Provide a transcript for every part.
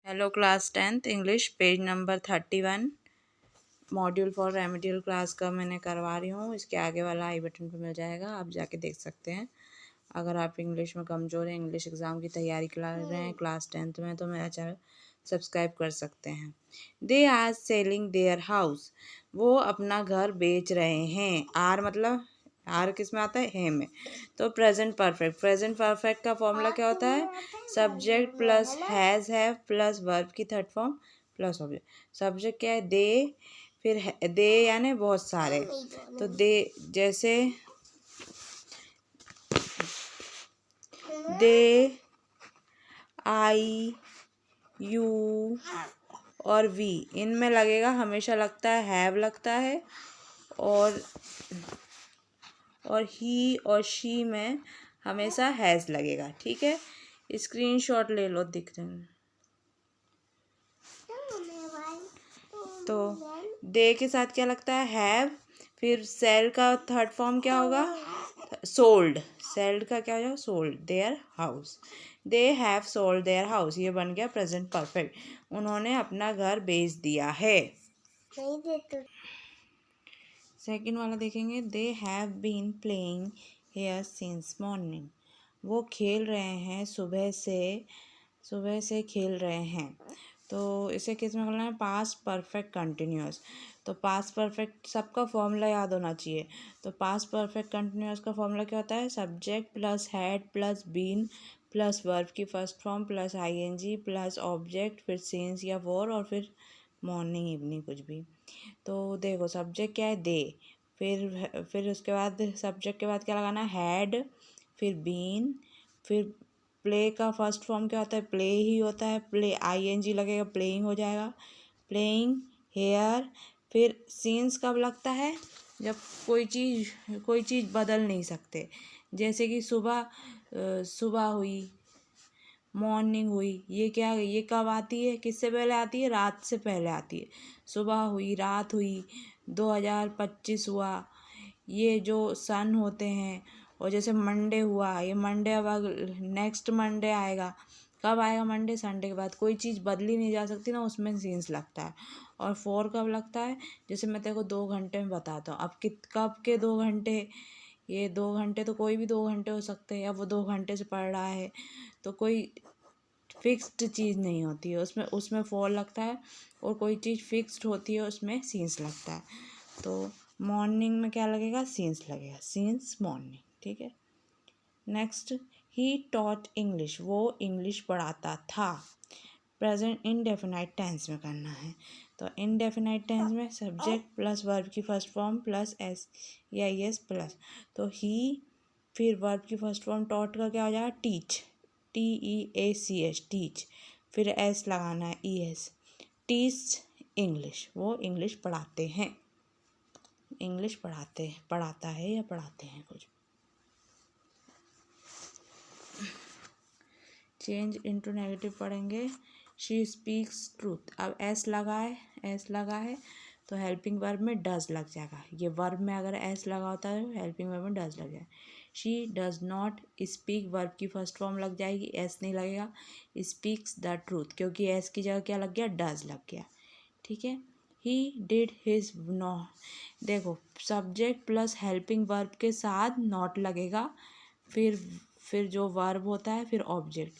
Hello class 10th English page number 31 module for remedial class का मैंने करवा रही हूँ। इसके आगे वाला आई बटन पे मिल जाएगा, आप जाके देख सकते हैं। अगर आप इंग्लिश में कमज़ोर हैं, इंग्लिश एग्ज़ाम की तैयारी कर रहे हैं क्लास 10th में, तो मेरा चैनल सब्सक्राइब कर सकते हैं। They are selling their house, वो अपना घर बेच रहे हैं। आर मतलब आर किस में आता है? है में। तो प्रेजेंट परफेक्ट का फॉर्मूला क्या होता है? Subject plus has have plus verb की third form plus object. Subject क्या है? दे, फिर दे यानी बहुत सारे। तो दे जैसे दे, आई, यू और वी, इनमें लगेगा हमेशा लगता है हैव लगता है, और ही और शी में हमेशा हैज़ लगेगा। ठीक है, स्क्रीनशॉट ले लो, दिख रहे हैं। तो दे के साथ क्या लगता है? हैव। फिर सेल का थर्ड फॉर्म क्या होगा? सोल्ड। सेल्ड का क्या हो जाएगा? Sold their house. They have sold their house, ये बन गया प्रेजेंट परफेक्ट। उन्होंने अपना घर बेच दिया है। सेकंड वाला देखेंगे, they have been playing here since morning, वो खेल रहे हैं सुबह से खेल रहे हैं। तो इसे किस में करना है? Past perfect continuous. तो पास्ट परफेक्ट सबका फॉर्मूला याद होना चाहिए। तो पास्ट परफेक्ट कंटिन्यूअस का फॉर्मूला क्या होता है? Subject plus had plus been plus verb की first form plus ING plus object, फिर सिंस या वॉर, और फिर मॉर्निंग इवनिंग कुछ भी। तो देखो सब्जेक्ट क्या है? दे। फिर उसके बाद सब्जेक्ट के बाद क्या लगाना? हैड, फिर बीन, फिर प्ले का फर्स्ट फॉर्म क्या होता है? प्ले ही होता है। प्ले आईएनजी लगेगा, प्लेइंग हो जाएगा। Playing hair. फिर सीन्स कब लगता है? जब कोई चीज़ बदल नहीं सकते। जैसे कि सुबह हुई, मॉर्निंग हुई, ये कब आती है? किससे पहले आती है? रात से पहले आती है। सुबह हुई, रात हुई, 2025 हुआ, ये जो सन होते हैं। और जैसे मंडे हुआ, ये मंडे अब नेक्स्ट मंडे आएगा। कब आएगा मंडे? संडे के बाद। कोई चीज़ बदली नहीं जा सकती ना, उसमें सीन्स लगता है। और फोर कब लगता है? जैसे मैं तेरे को 2 घंटे में बताता हूँ। अब कब के 2 घंटे? ये 2 घंटे तो कोई भी 2 घंटे हो सकते हैं। अब वो 2 घंटे से पढ़ रहा है, तो कोई फिक्स्ड चीज़ नहीं होती है, उसमें उसमें फॉर लगता है। और कोई चीज़ फिक्स्ड होती है, उसमें सीन्स लगता है। तो मॉर्निंग में क्या लगेगा? सीन्स लगेगा, सीन्स मॉर्निंग। ठीक है, नेक्स्ट, ही टॉट इंग्लिश, वो इंग्लिश पढ़ाता था। प्रेजेंट इनडेफिनाइट टेंस में करना है। तो इनडेफिनाइट टेंस में सब्जेक्ट प्लस वर्ब की फर्स्ट फॉर्म प्लस एस या एस प्लस। तो ही, फिर वर्ब की फर्स्ट फॉर्म टॉट का क्या हो जाएगा? Teach, TEACH, teach. फिर एस लगाना है, ES, टीच इंग्लिश, वो इंग्लिश पढ़ाते हैं। इंग्लिश पढ़ाता है या पढ़ाते हैं कुछ। चेंज इनटू नेगेटिव पढ़ेंगे। She speaks truth. अब एस लगा है तो हेल्पिंग वर्ब में डज लग जाएगा। ये वर्ब में अगर एस लगा होता है, हेल्पिंग वर्ब में डज लग जाएगा। She does not speak, verb की फर्स्ट फॉर्म लग जाएगी, एस नहीं लगेगा। स्पीक्स द ट्रूथ, क्योंकि एस की जगह क्या लग गया? डज लग गया। ठीक है, ही डिड हिज नो, देखो सब्जेक्ट प्लस हेल्पिंग वर्ब के साथ नॉट लगेगा। फिर जो वर्ब होता है, फिर ऑब्जेक्ट।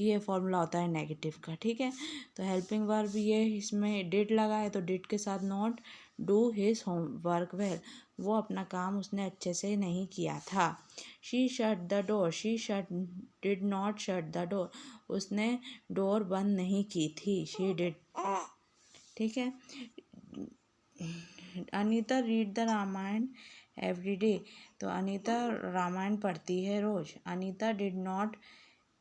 ये फॉर्मूला होता है नेगेटिव का। ठीक है, तो हेल्पिंग वर्ब ये इसमें डिड लगा है, तो डिड के साथ not. Do his home work well, वो अपना काम उसने अच्छे से नहीं किया था। She shut the door, she shut did not shut the door, उसने डोर बंद नहीं की थी। She did. ठीक है, Anita read the Ramayan every day, तो अनीता रामायण पढ़ती है रोज। Anita did not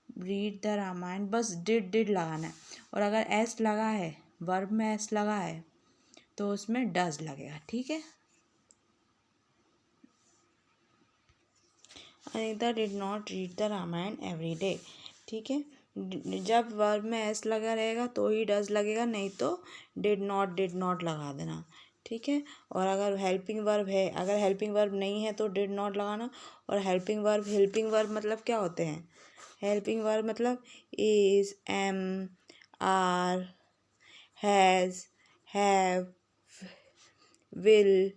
read the Ramayana, बस डिड लगाना है। और अगर एस लगा है, वर्ब में एस लगा है, तो उसमें डज लगेगा। ठीक है, Anita did not read the Ramayan every day. ठीक है, जब वर्ब में एस लगा रहेगा तो ही डज लगेगा, नहीं तो डिड नॉट लगा देना। ठीक है, और अगर हेल्पिंग वर्ब है, अगर हेल्पिंग वर्ब नहीं है तो डिड नॉट लगाना। और हेल्पिंग वर्ब मतलब क्या होते हैं? हेल्पिंग वर्ब मतलब is, am, are, has, have, will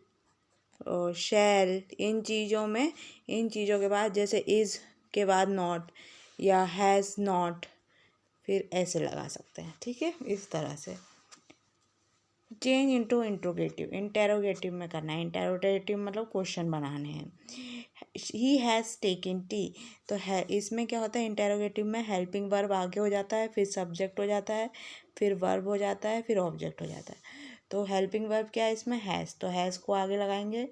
और शैल, इन चीज़ों के बाद जैसे इज़ के बाद नॉट या हैज़ नॉट, फिर ऐसे लगा सकते हैं, ठीक है, इस तरह से। चेंज इनटू इंट्रोगेटिव, इंटेरोगेटिव में करना है। इंटेरोगेटिव मतलब क्वेश्चन बनाने हैं। ही हैज़ टेकन टी, तो है इसमें क्या होता है, इंटेरोगेटिव में हेल्पिंग वर्ब आगे हो जाता है, फिर सब्जेक्ट हो जाता है, फिर वर्ब हो जाता है, फिर ऑब्जेक्ट हो जाता है। तो हेल्पिंग वर्ब क्या है इसमें, हैज़, तो हैज़ को आगे लगाएंगे।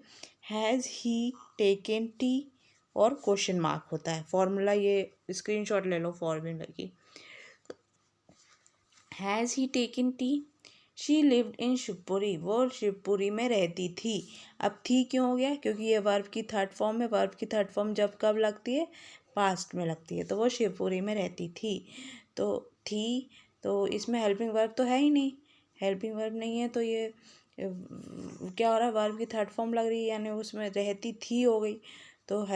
हैज़ ही टेकन टी और क्वेश्चन मार्क होता है। फॉर्मूला ये स्क्रीनशॉट ले लो फॉर्मूला की। Has he taken T, she lived in Shivpuri, वो शिवपुरी में रहती थी। अब थी क्यों हो गया, क्योंकि ये वर्ब की थर्ड फॉर्म है। वर्ब की थर्ड फॉर्म जब कब लगती है, पास्ट में लगती है, तो वो शिवपुरी में रहती थी। तो थी, तो इसमें हेल्पिंग वर्ब तो है ही नहीं, हेल्पिंग वर्ब नहीं है, तो ये क्या हो रहा है, वर्ब की थर्ड फॉर्म लग रही है, यानी उसमें रहती थी हो गई। तो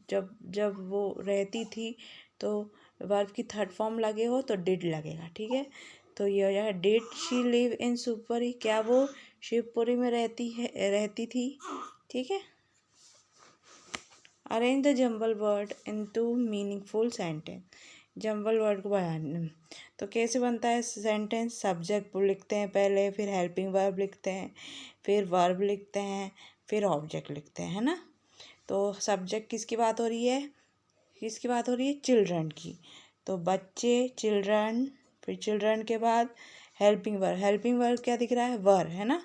जब जब वो रहती थी तो वर्ब की थर्ड फॉर्म लगे हो तो डिड लगेगा, ठीक है। तो ये हो जाएगा did she live in Shivpuri, क्या वो शिवपुरी में रहती थी, ठीक है। Arrange the jumble word into meaningful sentence, jumble word को बनाने, तो कैसे बनता है सेंटेंस, सब्जेक्ट लिखते हैं पहले, फिर हेल्पिंग वर्ब लिखते हैं, फिर वर्ब लिखते हैं, फिर ऑब्जेक्ट लिखते हैं, है ना। तो सब्जेक्ट किसकी बात हो रही है, चिल्ड्रन की, तो बच्चे, चिल्ड्रन, फिर चिल्ड्रन के बाद हेल्पिंग वर्ब क्या दिख रहा है, वर, है ना,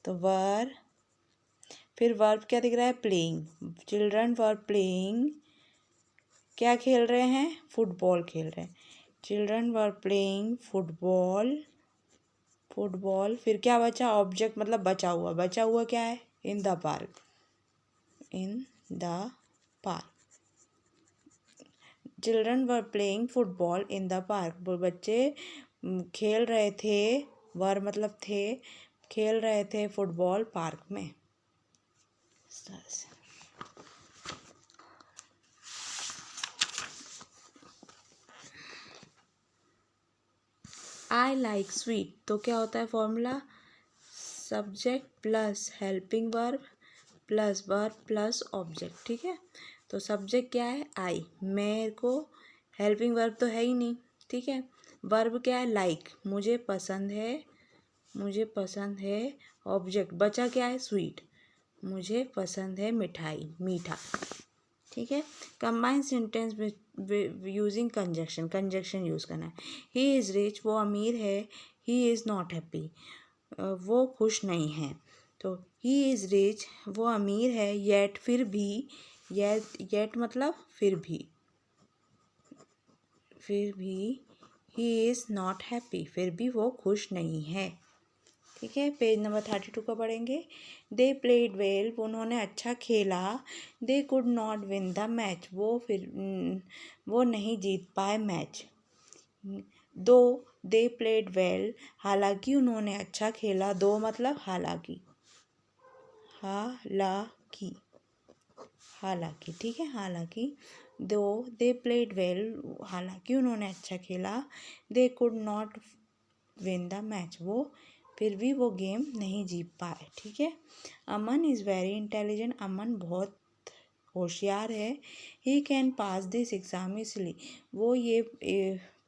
तो वर, फिर वर्ब क्या दिख रहा है, प्लेइंग, चिल्ड्रन वर प्लेइंग, क्या खेल रहे हैं, फुटबॉल खेल रहे हैं, चिल्ड्रन वर प्लेइंग फुटबॉल, फिर क्या बचा, ऑब्जेक्ट मतलब बचा हुआ क्या है, in the park, children were playing football in the park, वो बच्चे खेल रहे थे, वर मतलब थे, खेल रहे थे फुटबॉल पार्क में। आई लाइक स्वीट, तो क्या होता है formula, subject plus helping verb plus verb plus object, ठीक है। तो सब्जेक्ट क्या है, आई, मेरे को, हेल्पिंग वर्ब तो है ही नहीं, ठीक है। वर्ब क्या है, लाइक, मुझे पसंद है, ऑब्जेक्ट बचा क्या है, स्वीट, मुझे पसंद है मिठाई, मीठा, ठीक है। Combine sentence using conjunction use करना है। ही इज़ रिच, वो अमीर है, ही इज़ नॉट हैप्पी, वो खुश नहीं है, तो ही इज़ रिच, वो अमीर है, येट, फिर भी, येट मतलब फिर भी, ही इज़ नॉट हैप्पी, फिर भी वो खुश नहीं है, ठीक है। पेज नंबर 32 का पढ़ेंगे। दे प्लेड वेल, उन्होंने अच्छा खेला, they could not win the match, वो नहीं जीत पाए मैच, दो दे प्लेड वेल, हालांकि उन्होंने अच्छा खेला, दो मतलब हालांकि, ठीक है, हालांकि, दो दे प्लेड वेल, हालांकि उन्होंने अच्छा खेला, they could not win the match, वो फिर भी वो गेम नहीं जीत पाए, ठीक है। अमन इज़ वेरी इंटेलिजेंट, अमन बहुत होशियार है, ही कैन पास दिस एग्ज़ाम इसलिए, वो ये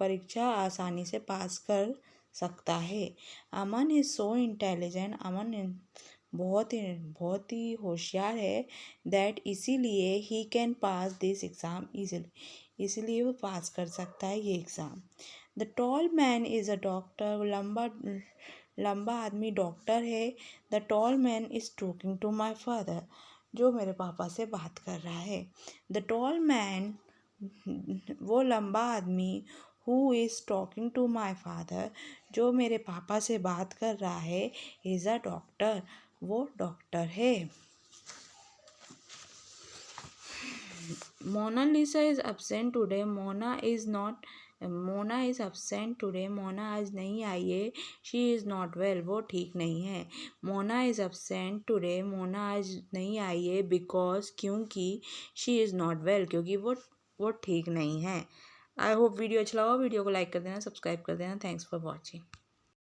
परीक्षा आसानी से पास कर सकता है। अमन इज़ सो इंटेलिजेंट, अमन बहुत ही होशियार है, दैट इसीलिए ही can pass this exam easily, इसलिए वो पास कर सकता है ये exam. The tall man is a doctor, लंबा आदमी डॉक्टर है, the tall man is talking to my father, जो मेरे पापा से बात कर रहा है। द टॉल मैन, वो लंबा आदमी, who is talking to my father, जो मेरे पापा से बात कर रहा है, इज़ अ डॉक्टर, वो डॉक्टर है। Monalisa is absent today, Mona is absent today, मोना आज नहीं आई है, शी इज़ नॉट वेल, वो ठीक नहीं है। मोना इज़ absent टुडे, मोना आज नहीं आई है, बिकॉज, क्योंकि, शी इज़ नॉट वेल, क्योंकि वो ठीक नहीं है। आई होप वीडियो अच्छा लगा, वीडियो को लाइक कर देना, सब्सक्राइब कर देना। Thanks for watching.